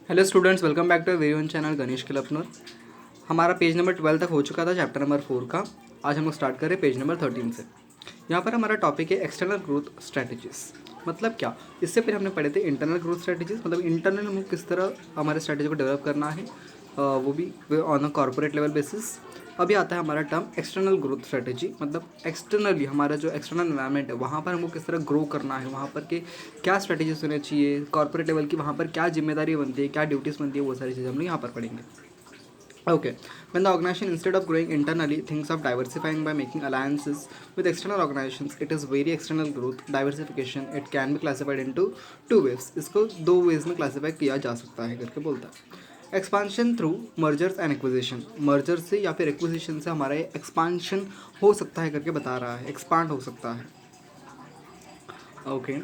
Hello students, welcome back to very own channel Ganesh Kilpanar. हमारा page number 12 तक हो चुका था, चैप्टर नंबर 4 का। आज हम लोग स्टार्ट करें पेज नंबर 13 से। यहाँ पर हमारा टॉपिक है एक्सटर्नल ग्रोथ स्ट्रैटेजीज। मतलब क्या, इससे पहले हमने पढ़े थे इंटरनल ग्रोथ स्ट्रैटेजीज, मतलब इंटरनल में किस तरह हमारे स्ट्रैटेजी को डेवलप करना है, वो भी on a corporate level basis. अभी आता है हमारा टर्म एक्सटर्नल ग्रोथ स्ट्रैटेजी, मतलब एक्सटर्नली हमारा जो एक्सटर्नल एनवायरनमेंट है वहाँ पर हमको किस तरह ग्रो करना है, वहाँ पर के क्या स्ट्रैटेजीज होनी चाहिए, कॉर्पोरेट लेवल की वहाँ पर क्या जिम्मेदारी बनती है, क्या ड्यूटीज़ बनती है, वो सारी चीज़ें हम लोग यहाँ पर पढ़ेंगे। Okay, when the organization instead of growing internally thinks of diversifying by making alliances with external organizations, it is very external growth diversification. It can be classified into two ways. इसको दो ways में classify किया जा सकता है करके बोलता है। Expansion through mergers and acquisition, merger से या फिर एक्विजिशन से हमारा एक्सपांशन हो सकता है करके बता रहा है, एक्सपांड हो सकता है। Okay.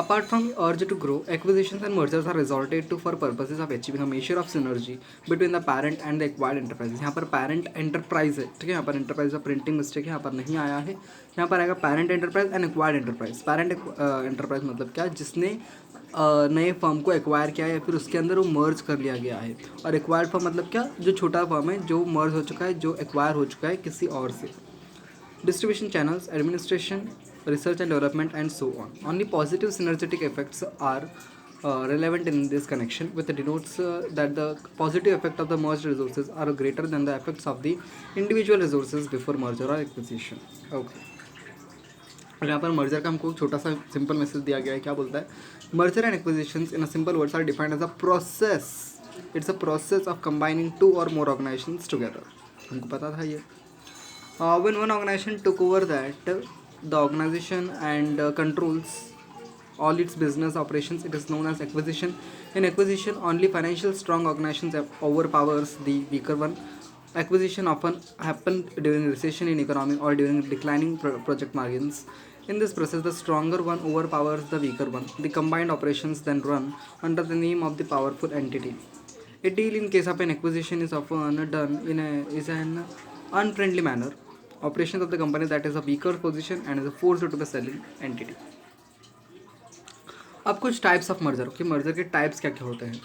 Apart from urge to grow, acquisitions and mergers are resorted to for purposes of achieving a measure of synergy between the parent and the acquired enterprises. यहाँ पर parent enterprise है, ठीक है। यहाँ पर enterprise का printing mistake है, यहाँ पर नहीं आया है। यहाँ पर आएगा parent enterprise and acquired enterprise. Parent enterprise मतलब क्या, जिसने नए फर्म को एक्वायर किया है या फिर उसके अंदर वो मर्ज कर लिया गया है। और एक्वायर्ड फर्म मतलब क्या, जो छोटा फर्म है जो मर्ज हो चुका है, जो एक्वायर हो चुका है किसी और से। Distribution channels, administration, research and development, and so on. Only positive synergetic effects are relevant in this connection, which denotes that the positive effect of the merged resources are greater than the effects of the individual resources before merger or acquisition. Okay. और यहाँ पर merger का हमको छोटा सा simple message दिया गया है। क्या बोलता है? Merger and acquisitions in a simple words are defined as a process. It's a process of combining two और मोर ऑर्गेनाइजेशंस टुगेदर। हमको पता था ये। When one organization took over that, the organization and controls all its business operations, it is known as acquisition. In acquisition, only financial strong organizations overpowers the weaker one. Acquisition often happen during recession in economy or during declining project margins. In this process, the stronger one overpowers the weaker one. The combined operations then run under the name of the powerful entity. A deal in case of an acquisition is often done is an unfriendly manner. Operations of the company that is a weaker position and is forced to the selling entity. अब कुछ types of merger कि merger के types क्या क्या होते हैं।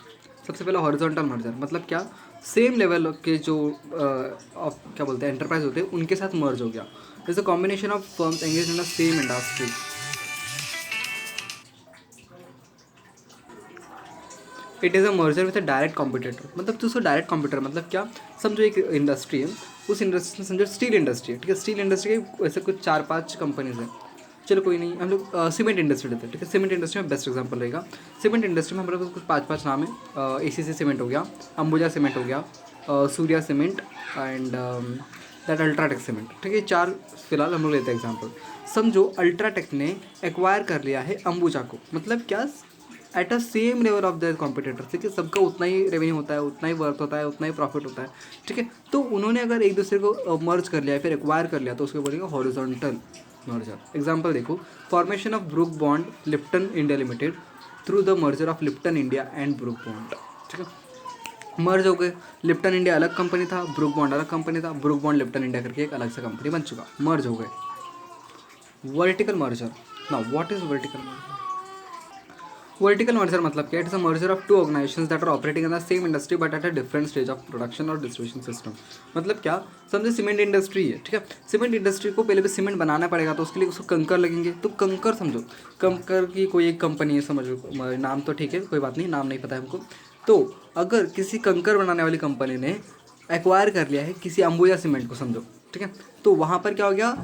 सबसे पहले हॉरिजॉन्टल मर्जर, मतलब क्या, सेम लेवल के जो क्या बोलते हैं एंटरप्राइज होते हैं उनके साथ मर्ज हो गया। जैसे combination of firms engage in the same industry. It is a merger with a direct competitor, मतलब दोस्तों डायरेक्ट कॉम्पिटिटर मतलब क्या, समझो एक इंडस्ट्री है, उस इंडस्ट्री में समझो स्टील इंडस्ट्री है, ठीक है। स्टील इंडस्ट्री के ऐसे कुछ 4-5 कंपनीज हैं। चलो कोई नहीं, हम लोग सीमेंट इंडस्ट्री लेते हैं, ठीक है। सीमेंट इंडस्ट्री में बेस्ट एग्जांपल रहेगा। सीमेंट इंडस्ट्री में हमारे पास कुछ 5-5 नाम है। ACC सीमेंट हो गया, अंबुजा सीमेंट हो गया, Surya cement and that UltraTech cement, ठीक है। 4 फिलहाल हम लोग लेते हैं एग्जाम्पल। समझो अल्ट्राटेक ने एक्वायर कर लिया है अंबुजा को, मतलब क्या, at a same level of the competitor, ठीक है। सबका उतना ही रेवेन्यू होता है, उतना ही वर्थ होता है, उतना ही प्रॉफिट होता है, ठीक है। तो उन्होंने अगर एक दूसरे को मर्ज कर लिया है, फिर एक्वायर कर लिया, तो उसको बोलेंगे हॉरिजॉन्टल मर्जर। एग्जांपल देखो, formation of Brooke Bond Lipton India Limited through the merger of Lipton India and Brooke Bond, ठीक है। मर्ज हो गए, लिप्टन इंडिया अलग कंपनी था, ब्रूक बॉन्ड अलग कंपनी था, ब्रूक बॉन्ड लिप्टन इंडिया करके एक अलग सा कंपनी बन चुका, मर्ज हो गए। Vertical merger, now what is vertical merger? Vertical merger मतलब क्या? It's a merger of two organisations that are operating in the same industry but at a different stage of production और distribution system. मतलब क्या, समझे cement industry है, ठीक है। Cement industry को पहले भी सीमेंट बनाना पड़ेगा, तो उसके लिए उसको कंकर लगेंगे। तो कंकर समझो, कंकर की कोई एक कंपनी है, समझ लो नाम तो ठीक है, कोई बात नहीं, नाम नहीं पता है हमको। तो अगर किसी कंकर बनाने वाली कंपनी ने एक्वायर कर लिया है किसी अंबुजा सीमेंट को, समझो, ठीक है, तो वहाँ पर क्या हो गया,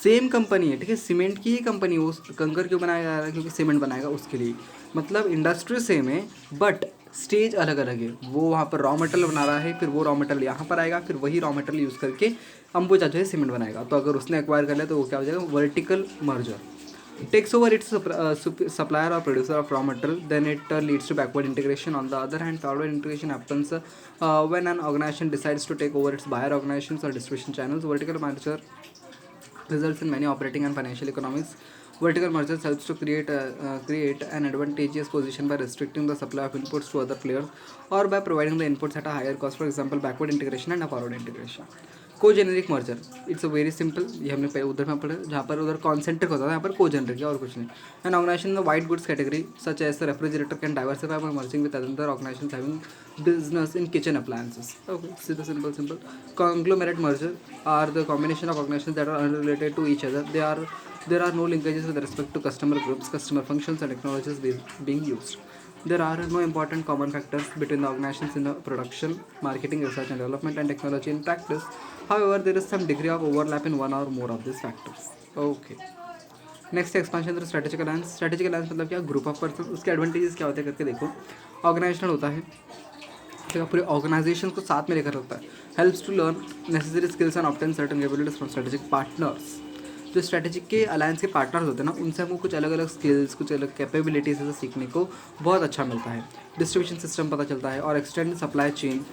सेम कंपनी है, ठीक है, सीमेंट की ही कंपनी, वो कंकर क्यों बनाया जा रहा है, क्योंकि सीमेंट बनाएगा उसके लिए। मतलब इंडस्ट्री सेम है बट स्टेज अलग अलग है। वो वहाँ पर रॉ मटेरियल बना रहा है, फिर वो रॉ मटेरियल यहाँ पर आएगा, फिर वही रॉ मटेरियल यूज़ करके अंबुजा जो है सीमेंट बनाएगा। तो अगर उसने एक्वायर कर लिया तो वो क्या हो जाएगा, vertical merger. Takes over its supplier or producer of raw material, then it leads to backward integration. On the other hand, forward integration happens when an organization decides to take over its buyer organizations or distribution channels. Vertical merger results in many operating and financial economies. Vertical merger helps to create an advantageous position by restricting the supply of inputs to other players or by providing the inputs at a higher cost. For example, backward integration and a forward integration. को generic merger, it's a very simple, ये हमने पहले उधर में पढ़ा, जहाँ पर उधर कॉन्सेंट्रिक होता था, यहाँ पर को जेनरिक है और कुछ नहीं। एन ऑर्गेनाइजेशन में white goods category such as refrigerator can diversify by merging with other organisations having business in kitchen appliances. Okay, see the simple. Conglomerate merger are the combination of organizations that are unrelated to each other. There are no linkages with respect to customer groups, customer functions, and technologies being used. There are no important common factors between the organizations in the production, marketing, research and development, and technology in practice. However, there is some degree of overlap in one or more of these factors. Okay. Next expansion through strategic alliance. Strategic alliance मतलब क्या, group of person, उसके advantages क्या होते हैं करके देखो। Organisational होता है, ठीक है, पूरे ऑर्गेनाइजेशन को साथ में लेकर रखता है। Helps to learn necessary skills and obtain certain capabilities from strategic partners. जो स्ट्रेटेजिक के अलायंस के पार्टनर्स होते हैं ना, उनसे हमको कुछ अलग अलग स्किल्स, कुछ अलग कैपेबिलिटीज से सीखने को बहुत अच्छा मिलता है। डिस्ट्रीब्यूशन सिस्टम पता चलता है और extend supply chain.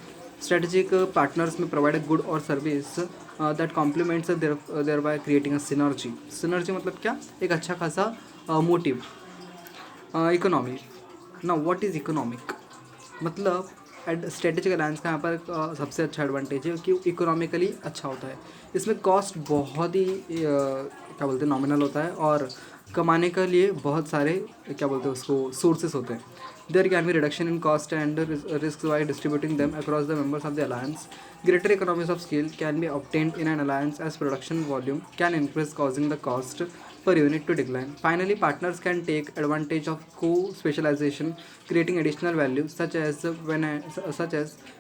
Strategic partners में प्रोवाइड अ गुड और service that complements their by creating a synergy. Synergy मतलब क्या, एक अच्छा खासा मोटिव। इकोनॉमी, ना व्हाट इज़ इकोनॉमिक, मतलब स्ट्रेटेजिक अलायंस का यहाँ पर सबसे अच्छा एडवांटेज है कि इकोनॉमिकली अच्छा होता है। इसमें कॉस्ट बहुत ही क्या बोलते हैं, नॉमिनल होता है और कमाने के लिए बहुत सारे क्या बोलते हैं उसको सोर्सेस होते हैं। There can be reduction in cost and risk by distributing them across the members of the alliance. Greater economies of scale can be obtained in an alliance as production volume can increase, causing the cost per unit to decline. Finally, partners can take advantage of co-specialization, creating additional value, such as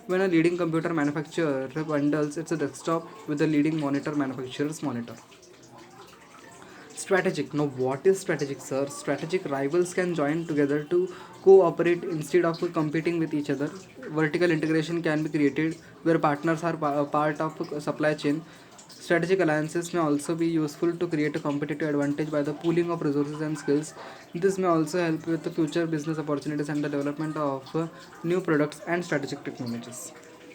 when a leading computer manufacturer bundles its desktop with the leading monitor manufacturer's monitor. Strategic. Now, what is strategic, sir? Strategic rivals can join together to cooperate instead of competing with each other. Vertical integration can be created where partners are part of a supply chain. Strategic alliances may also be useful to create a competitive advantage by the pooling of resources and skills. This may also help with the future business opportunities and the development of new products and strategic technologies.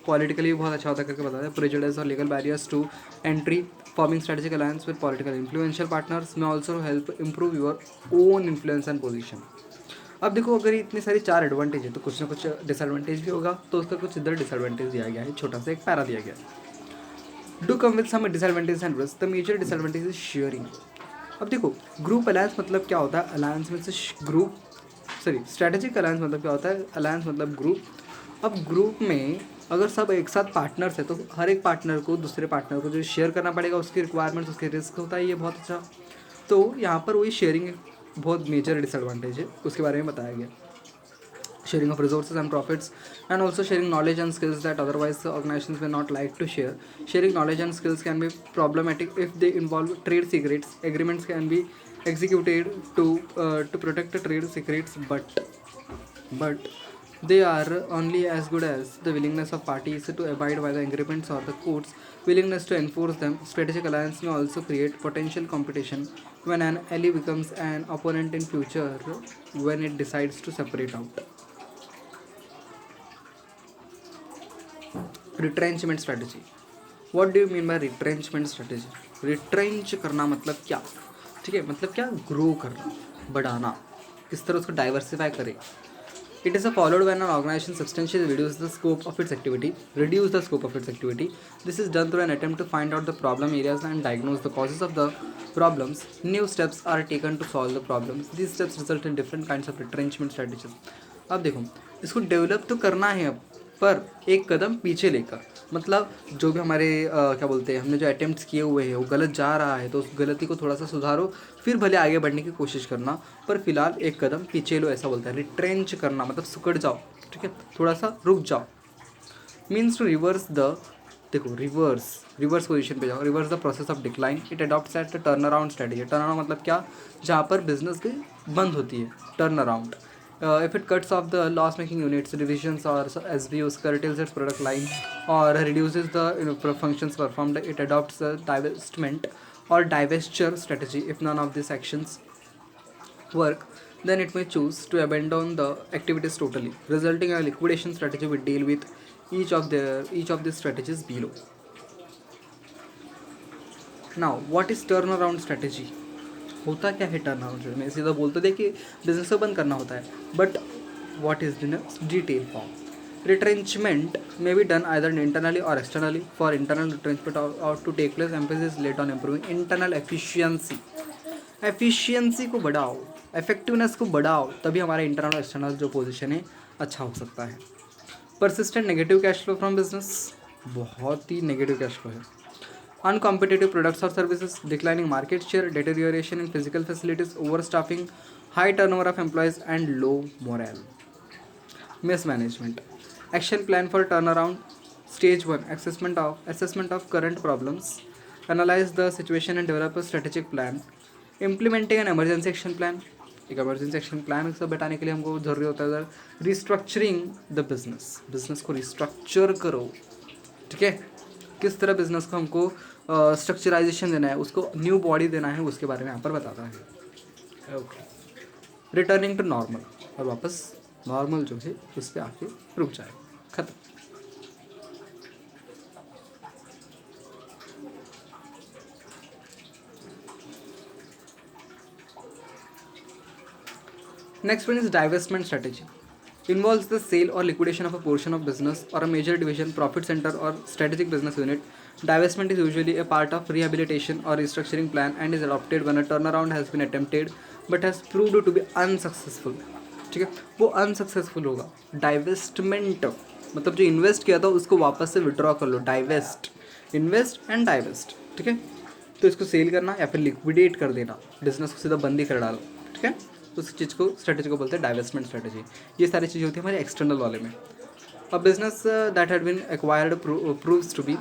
Politically बहुत अच्छा होता है करके बताया है। Prejudice और legal barriers to entry. Forming strategic alliance with political influential partners में also help improve your own influence and position. अब देखो, अगर इतनी सारी चार एडवांटेज है तो कुछ ना कुछ डिसएडवांटेज भी होगा, तो उसका कुछ इधर डिसएडवांटेज दिया गया है, छोटा सा एक पैरा दिया गया है। Do come with some disadvantage and risk. The major disadvantage is sharing. अब देखो, ग्रुप अलायंस मतलब क्या होता है, अलायंस में से ग्रुप, सॉरी स्ट्रेटेजिक अलायंस मतलब क्या होता है, अलायंस मतलब ग्रुप। अब ग्रुप में अगर सब एक साथ पार्टनर्स है तो हर एक पार्टनर को दूसरे पार्टनर को जो शेयर करना पड़ेगा, उसकी रिक्वायरमेंट्स, उसके रिस्क होता है, ये बहुत अच्छा। तो यहाँ पर वही शेयरिंग बहुत मेजर डिसएडवांटेज है, उसके बारे में बताया गया। Sharing of resources and profits and also sharing knowledge and skills that otherwise organisations में not like to share. Sharing knowledge and skills can be problematic if they involve trade secrets. Agreements can be executed to protect the trade secrets, but they are only as good as the willingness of parties to abide by the agreements or the court's willingness to enforce them. Strategic alliance may also create potential competition when an ally becomes an opponent in future when it decides to separate out. Retrenchment strategy. What do you mean by retrenchment strategy? Retrench करना मतलब क्या, ठीक है, मतलब क्या, grow करना, बढ़ाना, किस तरह उसको डाइवर्सिफाई करे। It is a followed when an organisation substantially reduce the scope of its activity. This is done through an attempt to find out the problem areas and diagnose the causes of the problems. New steps are taken to solve the problems. These steps result in different kinds of retrenchment strategies. अब देखो, इसको develop तो करना है अब, पर एक कदम पीछे लेकर, मतलब जो भी हमारे क्या बोलते हैं, हमने जो अटेम्प्ट्स किए हुए हैं वो गलत जा रहा है तो उस गलती को थोड़ा सा सुधारो, फिर भले आगे बढ़ने की कोशिश करना, पर फिलहाल एक कदम पीछे लो, ऐसा बोलता है। रिट्रेंच करना मतलब सुकड़ जाओ, ठीक है, थोड़ा सा रुक जाओ। मीन्स टू रिवर्स द, देखो रिवर्स पोजीशन पे जाओ, reverse the process of decline. It adopts at turn around strategy. Turn around मतलब क्या, जहाँ पर बिजनेस की बंद होती है, turn around. If it cuts off the loss-making units, divisions or SBUs, curtails its product line, or reduces the functions performed, it adopts a divestment or divestiture strategy. If none of these actions work, then it may choose to abandon the activities totally, resulting in a liquidation strategy. We deal with each of these strategies below. Now, what is turnaround strategy? होता क्या है turn around? मैं सीधा बोलते थे कि business को बंद करना होता है, but what is in detail form. Retrenchment may be done either internally or externally. For internal retrenchment or to take place, emphasis laid on improving internal efficiency. Efficiency को बढ़ाओ, इफेक्टिवनेस को बढ़ाओ, तभी हमारा इंटरनल और एक्सटर्नल जो position है अच्छा हो सकता है. Persistent negative cash flow from business, बहुत ही नेगेटिव कैश फ्लो है. अनकॉम्पिटिटिव प्रोडक्ट्स और services, declining market share, deterioration in physical facilities, over staffing, high turnover of employees and low moral. Mismanagement. Action plan for turnaround. Stage 1, assessment of current problems. Analyze the situation and develop a strategic plan. Implementing an emergency action plan. एक emergency action plan सब बैठाने के लिए हमको ज़रूरी होता है उधर. Restructuring the business को restructure करो, ठीक है. किस तरह बिजनेस को हमको स्ट्रक्चराइजेशन देना है, उसको न्यू बॉडी देना है, उसके बारे में यहाँ पर बताता है. ओके. रिटर्निंग टू नॉर्मल, और वापस नॉर्मल जो है उस पर आके रुक जाए, खत्म. Next one is divestment strategy. Involves the sale or liquidation of a portion of business or a major division, profit center or strategic business unit. Divestment is usually a part of rehabilitation or restructuring plan and is adopted when a turnaround has been attempted but has proved to be unsuccessful. ठीक है, वो unsuccessful होगा. Divestment मतलब जो invest किया था उसको वापस से विड्रॉ कर लो. डाइवेस्ट, इन्वेस्ट एंड डाइवेस्ट, ठीक है. तो इसको सेल करना या फिर लिक्विडेट कर देना, बिजनेस को सीधा बंदी कर डालो, ठीक है. उस चीज़ को स्ट्रेटेजी को बोलते हैं डाइवेस्टमेंट स्ट्रेटेजी. ये सारी चीज़ें होती है हमारे एक्सटर्नल वाले में. A business that had been acquired proves to be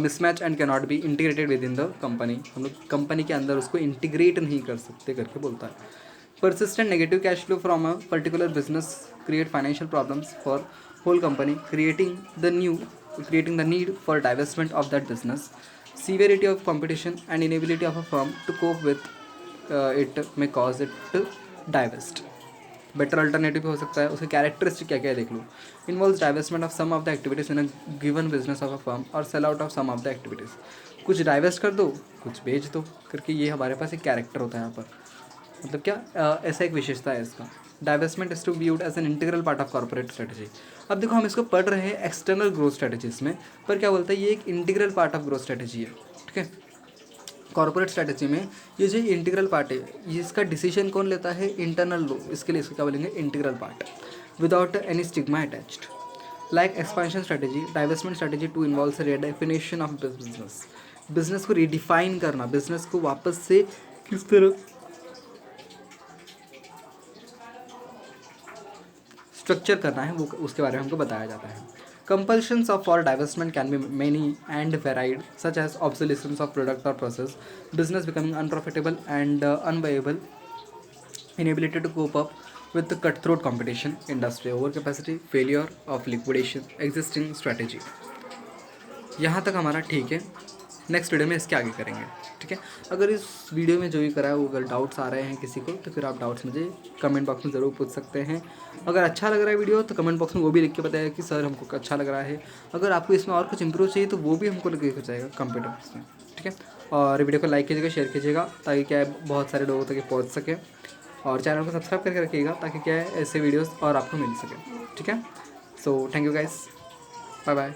mismatch and cannot be integrated within the company. हम लोग कंपनी के अंदर उसको इंटीग्रेट नहीं कर सकते करके बोलता है. Persistent negative cash flow from a particular business create financial problems for whole company, creating the need for divestment of that business. Severity of competition and inability of a firm to cope with it may cause it to divest. Better alternative हो सकता है. उसके characteristic क्या क्या है देख लो. Involves divestment of some of the activities in a given business of a firm और cell out of some of the activities. कुछ डाइवेस्ट कर दो, कुछ बेच दो करके, ये हमारे पास एक कैरेक्टर होता है यहाँ पर. मतलब क्या, ऐसा एक विशेषता है इसका. Divestment is to be viewed as an integral part of corporate strategy. अब देखो हम इसको पढ़ रहे हैं एक्सटर्नल ग्रोथ स्ट्रेटेजीज में, पर क्या बोलता है ये एक integral part of growth strategy है, ठीक है. कॉर्पोरेट स्ट्रेटेजी में ये जो इंटीग्रल पार्ट है, इसका डिसीजन कौन लेता है, इंटरनल लो. इसके लिए इसको क्या बोलेंगे, integral part, without any stigma attached. Like expansion strategy, divestment strategy too involves redefinition of business. Business को रिडिफाइन करना, बिजनेस को वापस से किस तरह स्ट्रक्चर करना है वो उसके बारे में हमको बताया जाता है. Compulsions of for divestment can be many and varied, such as obsolescence of product or process, business becoming unprofitable and unviable, inability to cope up with the cutthroat competition, industry overcapacity, failure of liquidation, existing strategy. यहाँ तक हमारा ठीक है. Next video में इसके आगे करेंगे, ठीक है. अगर इस वीडियो में जो भी करा है वो अगर डाउट्स आ रहे हैं किसी को, तो फिर आप डाउट्स मुझे कमेंट बॉक्स में ज़रूर पूछ सकते हैं. अगर अच्छा लग रहा है वीडियो तो कमेंट बॉक्स में वो भी लिख के बताएगा कि सर हमको अच्छा लग रहा है. अगर आपको इसमें और कुछ इंप्रूव चाहिए तो वो भी हमको लिख के जाएगा कमेंट बॉक्स में, ठीक है. और वीडियो को लाइक कीजिएगा, शेयर कीजिएगा, ताकि क्या है बहुत सारे लोगों तक पहुँच सके. और चैनल को सब्सक्राइब करके रखिएगा ताकि क्या है ऐसे वीडियोज़ और आपको मिल सके, ठीक है. So thank you guys, bye bye.